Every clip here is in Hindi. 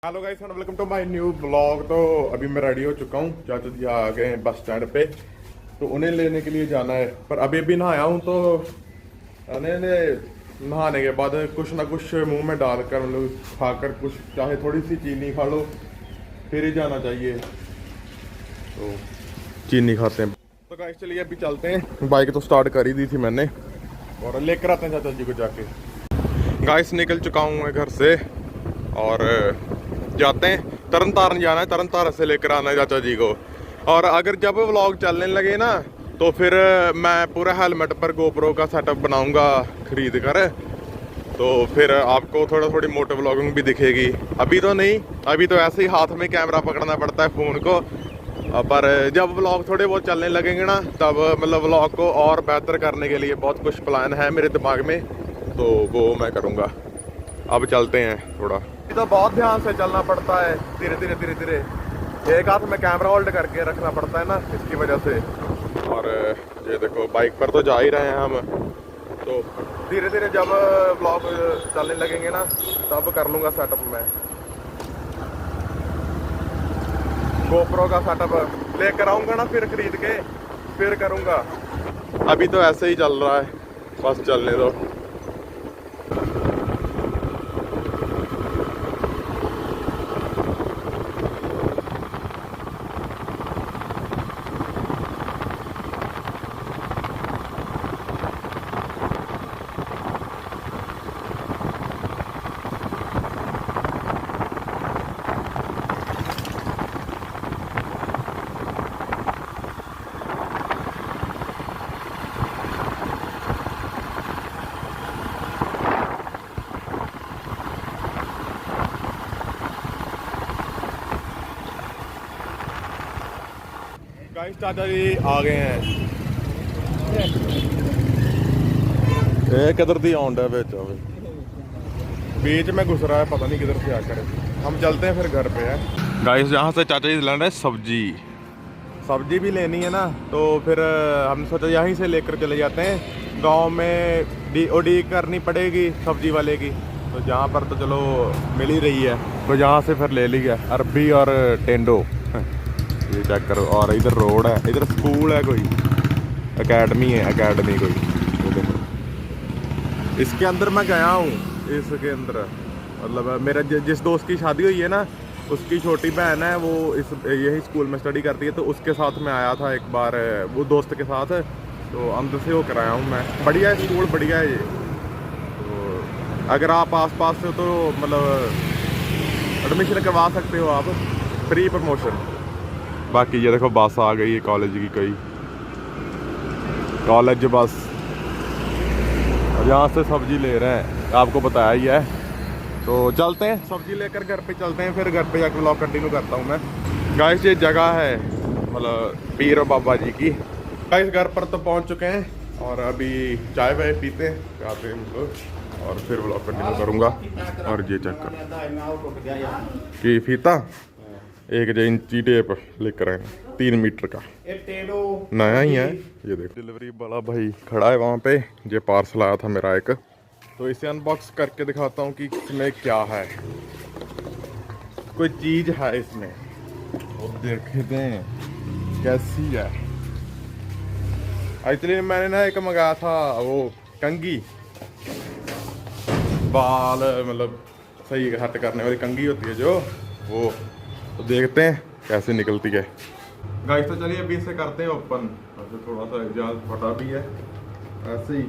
Hello guys and welcome to my new blog. तो अभी मैं रेडी हो चुका हूँ। चाचा जी आ गए हैं बस स्टैंड पे, तो उन्हें लेने के लिए जाना है। पर अभी भी नहाया हूँ, तो उन्हें नहाने के बाद कुछ ना कुछ मुंह में डालकर मतलब खाकर कुछ चाहे थोड़ी सी चीनी खा लो, फिर ही जाना चाहिए। तो चीनी खाते हैं। तो गाइस चलिए अभी चलते हैं। बाइक तो स्टार्ट कर ही दी थी मैंने, और लेकर आते हैं चाचा जी को जाके। गाइस निकल चुका हूँ मैं घर से और जाते हैं। तरन तारण जाना है, तरन तारण से लेकर आना है चाचा जी को। और अगर जब व्लॉग चलने लगे ना, तो फिर मैं पूरा हेलमेट पर गोप्रो का सेटअप बनाऊंगा खरीद कर। तो फिर आपको थोड़ी मोटो व्लॉगिंग भी दिखेगी। अभी तो नहीं, अभी तो ऐसे ही हाथ में कैमरा पकड़ना पड़ता है फ़ोन को। पर जब व्लॉग थोड़े बहुत चलने लगेंगे ना, तब मतलब व्लॉग को और बेहतर करने के लिए बहुत कुछ प्लान है मेरे दिमाग में, तो वो मैं करूँगा। अब चलते हैं थोड़ा। तो बहुत ध्यान से चलना पड़ता है, धीरे धीरे धीरे धीरे। एक हाथ में कैमरा होल्ड करके रखना पड़ता है ना, इसकी वजह से। और ये देखो बाइक पर तो जा ही रहे हैं हम। तो धीरे धीरे जब ब्लॉग चलने लगेंगे ना, तब कर लूँगा सेटअप मैं। गोप्रो का सेटअप लेकर आऊँगा ना, फिर खरीद के फिर करूँगा। अभी तो ऐसे ही चल रहा है, बस चलने दो। गाइस चाचा जी आ गए हैं। ये किधर दी आउंड है बीच में घुस रहा है, पता नहीं किधर से आकर। हम चलते हैं फिर घर पे है। गाइस यहाँ से चाचा जी लाना है सब्जी। सब्जी भी लेनी है ना, तो फिर हम सोचा यहीं से लेकर चले जाते हैं। गांव में डी करनी पड़ेगी सब्जी वाले की, तो जहाँ पर तो चलो मिल ही रही है, तो यहाँ से फिर ले लिया अरबी और टेंडो। ये चेक करो। और इधर रोड है, इधर स्कूल है, कोई एकेडमी है, एकेडमी कोई। ये देखो, इसके अंदर मैं गया हूँ। इसके अंदर मतलब मेरा जिस दोस्त की शादी हुई है ना, उसकी छोटी बहन है, वो इस यही स्कूल में स्टडी करती है। तो उसके साथ मैं आया था एक बार, वो दोस्त के साथ। तो अंदर से होकर आया हूँ मैं। बढ़िया है स्कूल, बढ़िया है ये। तो अगर आप आस पास से हो तो मतलब एडमिशन करवा सकते हो आप, फ्री प्रमोशन। बाकी ये देखो बस आ गई है कॉलेज की, कोई कॉलेज बस। अब यहाँ से सब्जी ले रहे हैं, आपको बताया ही है। तो चलते हैं, सब्जी लेकर घर पे चलते हैं, फिर घर पे जाकर व्लॉग कंटिन्यू करता हूँ मैं। गाइस ये जगह है मतलब पीर और बाबा जी की। गाइस घर पर तो पहुँच चुके हैं, और अभी चाय वाय पीते हैं, आते हैं हम लोग, और फिर व्लॉग कंटिन्यू करूँगा। और ये चेक कर कि फीता 1 इंची टेप लेकर आए, 3 मीटर का, नया ही है। ये देखो डिलीवरी वाला भाई खड़ा है वहाँ पे। ये पार्सल आया था मेरा एक, तो इसे अनबॉक्स करके दिखाता हूँ कि इसमें क्या है। कोई चीज़ है इसमें, और देखते हैं कैसी है। एक्चुअली मैंने ना एक मंगाया था वो कंघी, बाल मतलब सही हट करने वाली कंघी होती है जो, वो। तो देखते हैं कैसे निकलती है। गाइस तो चलिए अभी इसे करते हैं ओपन। वैसे थोड़ा सा एग्जास्ट फटा भी है, ऐसे ही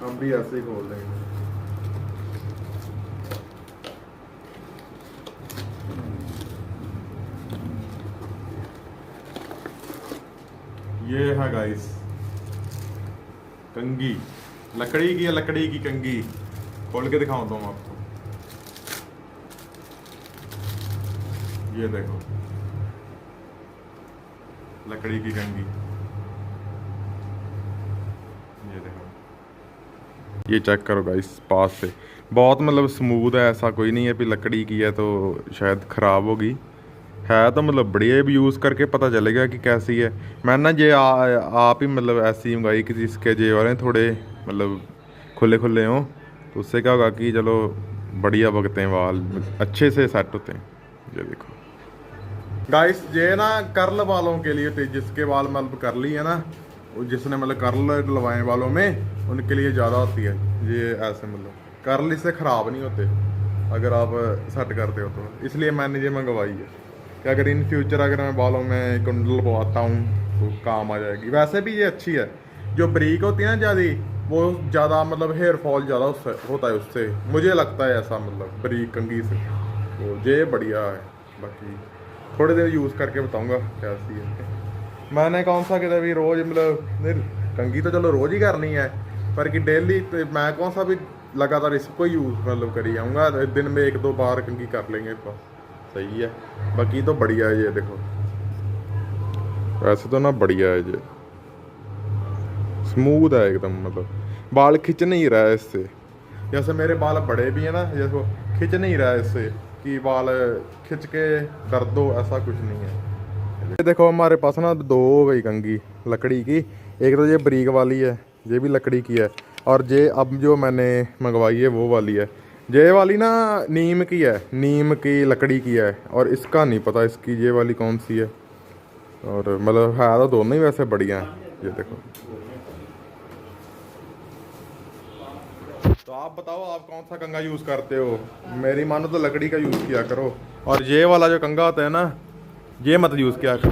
हम भी ऐसे ही खोल देंगे। ये है गाइस कंघी, लकड़ी की है, लकड़ी की कंघी। खोल के दिखाऊं तो आपको, ये देखो लकड़ी की कंघी। ये देखो, ये चेक करो गाइस पास से। बहुत मतलब स्मूथ है, ऐसा कोई नहीं है कि लकड़ी की है तो शायद ख़राब होगी। है तो मतलब बढ़िया, भी यूज़ करके पता चलेगा कि कैसी है। मैं ना ये आप ही मतलब ऐसी मंगाई कि जिसके जे वाले थोड़े मतलब खुले खुले हों, तो उससे क्या होगा कि चलो बढ़िया बगते हैं वाल, अच्छे से सेट होते हैं। ये देखो गाइस, ये ना कर्ल वालों के लिए थे, जिसके बाल मतलब करली है ना, जिसने मतलब कर्ल लगवाए बालों में, उनके लिए ज़्यादा होती है ये ऐसे, मतलब कर्ल इससे ख़राब नहीं होते अगर आप सेट करते हो तो। इसलिए मैंने ये मंगवाई है कि अगर इन फ्यूचर अगर मैं बालों में कुंडल लगवाता हूँ तो काम आ जाएगी। वैसे भी ये अच्छी है। जो ब्रीक होती है ना ज़्यादा, वो ज़्यादा मतलब हेयर फॉल ज़्यादा उससे होता है, उससे मुझे लगता है ऐसा, मतलब ब्रीक कंघी से। तो ये बढ़िया है। बाकी थोड़ी देर यूज़ करके बताऊँगा कैसी है। मैंने कौन सा कितने भी रोज़ मतलब नहीं, कंघी तो चलो रोज़ ही करनी है, पर कि डेली तो मैं कौन सा भी लगातार इसको यूज़ मतलब करी जाऊँगा। दिन में 1-2 बार कंघी कर लेंगे तो सही है। बाकी तो बढ़िया है ये देखो, वैसे तो ना बढ़िया है ये, स्मूथ है एकदम, मतलब बाल खिंच नहीं रहा है इससे। जैसे मेरे बाल बड़े भी हैं ना, जैसे खिंच नहीं रहा है इससे कि बाल खिंच के दर्द हो, ऐसा कुछ नहीं है। ये देखो हमारे पास ना 2 हो गई कंघी लकड़ी की। एक तो ये ब्रीक वाली है, ये भी लकड़ी की है, और ये अब जो मैंने मंगवाई है वो वाली है। ये वाली ना नीम की है, नीम की लकड़ी की है, और इसका नहीं पता इसकी ये वाली कौन सी है। और मतलब है तो दोनों ही वैसे बढ़िया हैं। ये देखो, तो आप बताओ आप कौन सा कंघा यूज़ करते हो? मेरी मानो तो लकड़ी का यूज़ किया करो, और ये वाला जो कंघा होता है ना, ये मत यूज़ किया करो।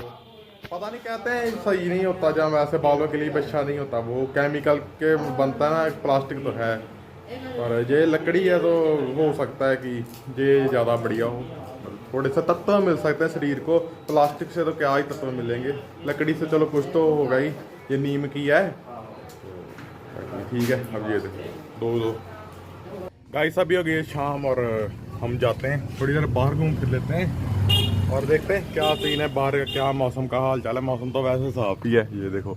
पता नहीं, कहते हैं सही नहीं होता, जब वैसे बालों के लिए भी अच्छा नहीं होता, वो केमिकल के बनता है ना, प्लास्टिक तो है, और ये लकड़ी है तो हो सकता है कि ये ज़्यादा बढ़िया हो। थोड़े से तत्व मिल सकते हैं शरीर को, प्लास्टिक से तो क्या ही तत्व मिलेंगे, लकड़ी से चलो कुछ तो होगा ही। ये नीम की है, ठीक है। अब ये देखो 2 गाइस, अभी हो गई शाम और हम जाते हैं थोड़ी देर बाहर घूम फिर लेते हैं और देखते हैं क्या सीन है बाहर का, क्या मौसम का हाल चाल है। मौसम तो वैसे साफ ही है, ये देखो,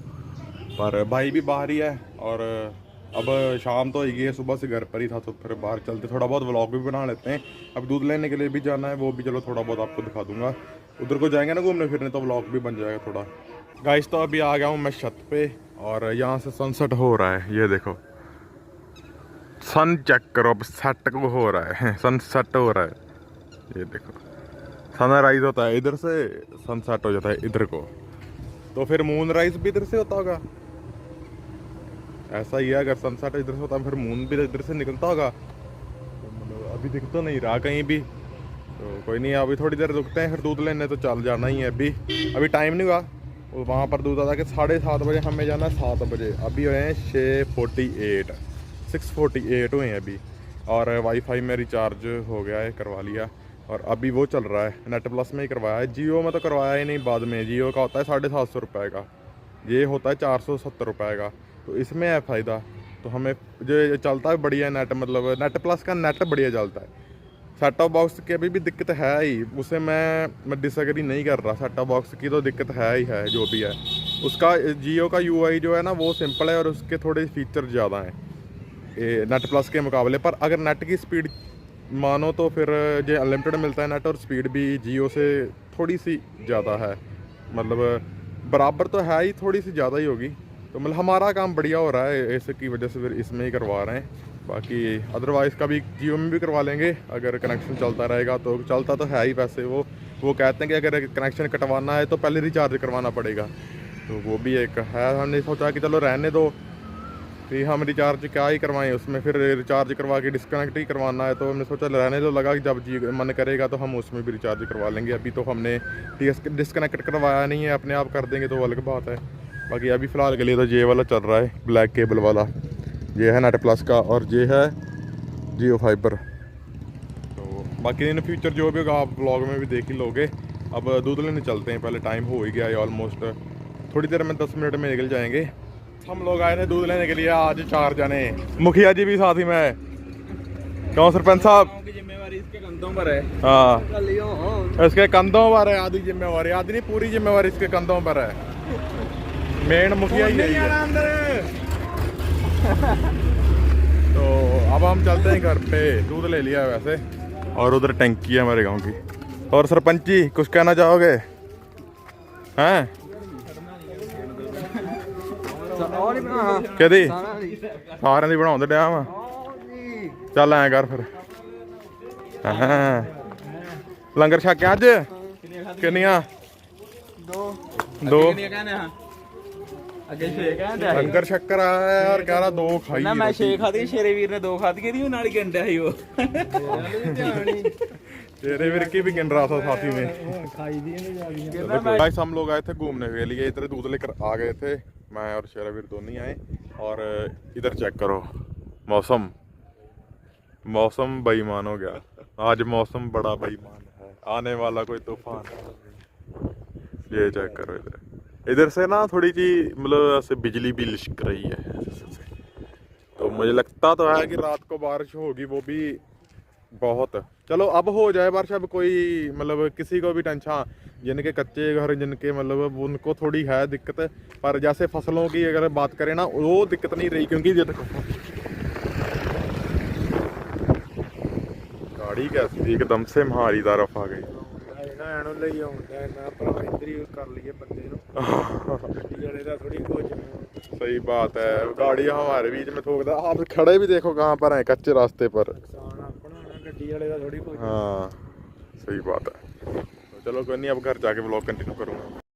पर भाई भी बाहर ही है। और अब शाम तो हो गई है, सुबह से घर पर ही था, तो फिर बाहर चलते थोड़ा बहुत व्लॉग भी बना लेते हैं। अब दूध लेने के लिए भी जाना है, वो भी चलो थोड़ा बहुत आपको दिखा दूंगा। उधर को जाएंगे ना घूमने फिरने, तो व्लॉग भी बन जाएगा थोड़ा। गाइस, तो अभी आ गया हूँ मैं छत पे, और यहाँ से सनसेट हो रहा है, ये देखो। सन चेक करो, अब सेट को हो रहा है, सनसेट हो रहा है, ये देखो। सनराइज होता है इधर से, सनसेट हो जाता है इधर को, तो फिर मून राइज भी इधर से होता होगा, ऐसा ही है। अगर सनसेट इधर से होता है फिर मून भी इधर से निकलता होगा, तो मतलब अभी दिख तो नहीं रहा कहीं भी। तो कोई नहीं, अभी थोड़ी देर रुकते हैं, फिर दूध लेने तो चल जाना ही है। अभी टाइम नहीं हुआ, और वहाँ पर दूध आता कि 7:30 बजे, हमें जाना है 7 बजे। अभी हुए हैं 6:48 हुए हैं अभी। और वाईफाई में रिचार्ज हो गया है, करवा लिया, और अभी वो चल रहा है नेट प्लस में ही करवाया है। जियो में तो करवाया ही नहीं, बाद में। जियो का होता है 750 रुपये का, ये होता है 470 रुपये का, तो इसमें है फ़ायदा। तो हमें जो चलता है बढ़िया नेट, मतलब नेट प्लस का नेट बढ़िया चलता है। सेट टॉप बॉक्स की अभी भी दिक्कत है ही, उसे मैं डिसएग्री नहीं कर रहा। सेट टॉप बॉक्स की तो दिक्कत है ही है, जो भी है। उसका जियो का यूआई जो है ना, वो सिंपल है, और उसके थोड़े फीचर ज़्यादा हैं नेट प्लस के मुकाबले। पर अगर नेट की स्पीड मानो तो फिर जो अनलिमिटेड मिलता है नेट, और स्पीड भी जियो से थोड़ी सी ज़्यादा है, मतलब बराबर तो है ही, थोड़ी सी ज़्यादा ही होगी। तो मतलब हमारा काम बढ़िया हो रहा है, इसकी वजह से फिर इसमें ही करवा रहे हैं। बाकी अदरवाइज़ कभी जियो में भी करवा लेंगे, अगर कनेक्शन चलता रहेगा तो। चलता तो है ही वैसे, वो कहते हैं कि अगर कनेक्शन कटवाना है तो पहले रिचार्ज करवाना पड़ेगा, तो वो भी एक है। हमने सोचा कि चलो रहने दो, कि हम रिचार्ज क्या ही करवाएं उसमें, फिर रिचार्ज करवा के डिस्कनेक्ट ही करवाना है, तो हमने सोचा रहने दो। लगा कि जब जी मन करेगा तो हम उसमें भी रिचार्ज करवा लेंगे। अभी तो हमने डिस्कनेक्ट करवाया नहीं है, अपने आप कर देंगे तो अलग बात है। बाकी अभी फ़िलहाल के लिए तो ये वाला चल रहा है, ब्लैक केबल वाला, ये है नेट प्लस का, और ये है जियो फाइबर। तो बाकी इन फ्यूचर जो भी होगा आप ब्लॉग में भी देख ही लोगे। अब दूध लेने चलते हैं, पहले टाइम हो ही गया है ऑलमोस्ट, थोड़ी देर में 10 मिनट में निकल जाएंगे। हम लोग आए थे दूध लेने के लिए, आज 4 जने, मुखिया जी भी साथ ही में। क्यों सरपंच साहब? जिम्मेवारी इसके कंधों पर है। हाँ, इसके कंधों पर है आधी जिम्मेवारी, आधी नहीं पूरी जिम्मेवारी इसके कंधों पर है। मेन मुखिया ही है। तो अब हम चलते हैं घर पे, दूध ले लिया है वैसे, और उधर टंकी है हमारे गांव की। और सरपंच जी कुछ कहना चाहोगे? हैं कहती सारे दी बनाते डैम, चल आए कर फिर। ਹਾਂ ਲੰਗਰ ਛਕਿਆ ਅੱਜ ਕਿੰਨੀਆਂ ਦੋ कितनी कहने हाँ अगे छे कहने ਲੰਗਰ ਛੱਕਰ ਆਇਆ ਯਾਰ ਕਹਿ ਰਾ ਦੋ ਖਾਈ ना मैं छे खादी शेरे वीर ने 2 खादी थी नाल ही घंटा ही वो तेरे फिर की भी गिन रहा था साथी में खाई दी ने जा रही गाइस हम लोग आए थे घूमने के लिए इधर दूध लेकर आ गए थे मैं और शेरावीर दोनों ही आए और इधर चेक करो मौसम मौसम बेईमान हो गया आज मौसम बड़ा बेईमान है आने वाला कोई तूफान ये चेक करो इधर से ना थोड़ी सी मतलब ऐसे बिजली भी लिशक रही है तो मुझे लगता तो है कि रात को बारिश होगी वो भी बहुत चलो अब हो जाए बारिश अब कोई मतलब किसी को भी टेंशन जिनके कच्चे घर जिनके मतलब उनको थोड़ी है दिक्कत पर जैसे फसलों की अगर बात करें ना वो दिक्कत नहीं रही क्योंकि ये देखो गाड़ी कैसी एकदम से हमारी तरफ आ गई ना एनो ले आਉਂਦਾ ਨਾ ਭਰਾ ਇੰਦਰੀ ਕਰ ਲਈਏ ਬੰਦੇ ਨੂੰ ਗੱਡੀ ਵਾਲੇ ਦਾ थोड़ी कुछ सही बात है गाड़ी हमारे बीच में ठोक दे आप खड़े भी देखो कहाँ पर हैं कच्चे रास्ते पर ਨੁਕਸਾਨ ਆਪਣਾ ਨਾ ਗੱਡੀ ਵਾਲੇ ਦਾ थोड़ी कुछ हाँ सही बात है तो चलो कोई नहीं अब घर जाके व्लॉग कंटिन्यू करूँगा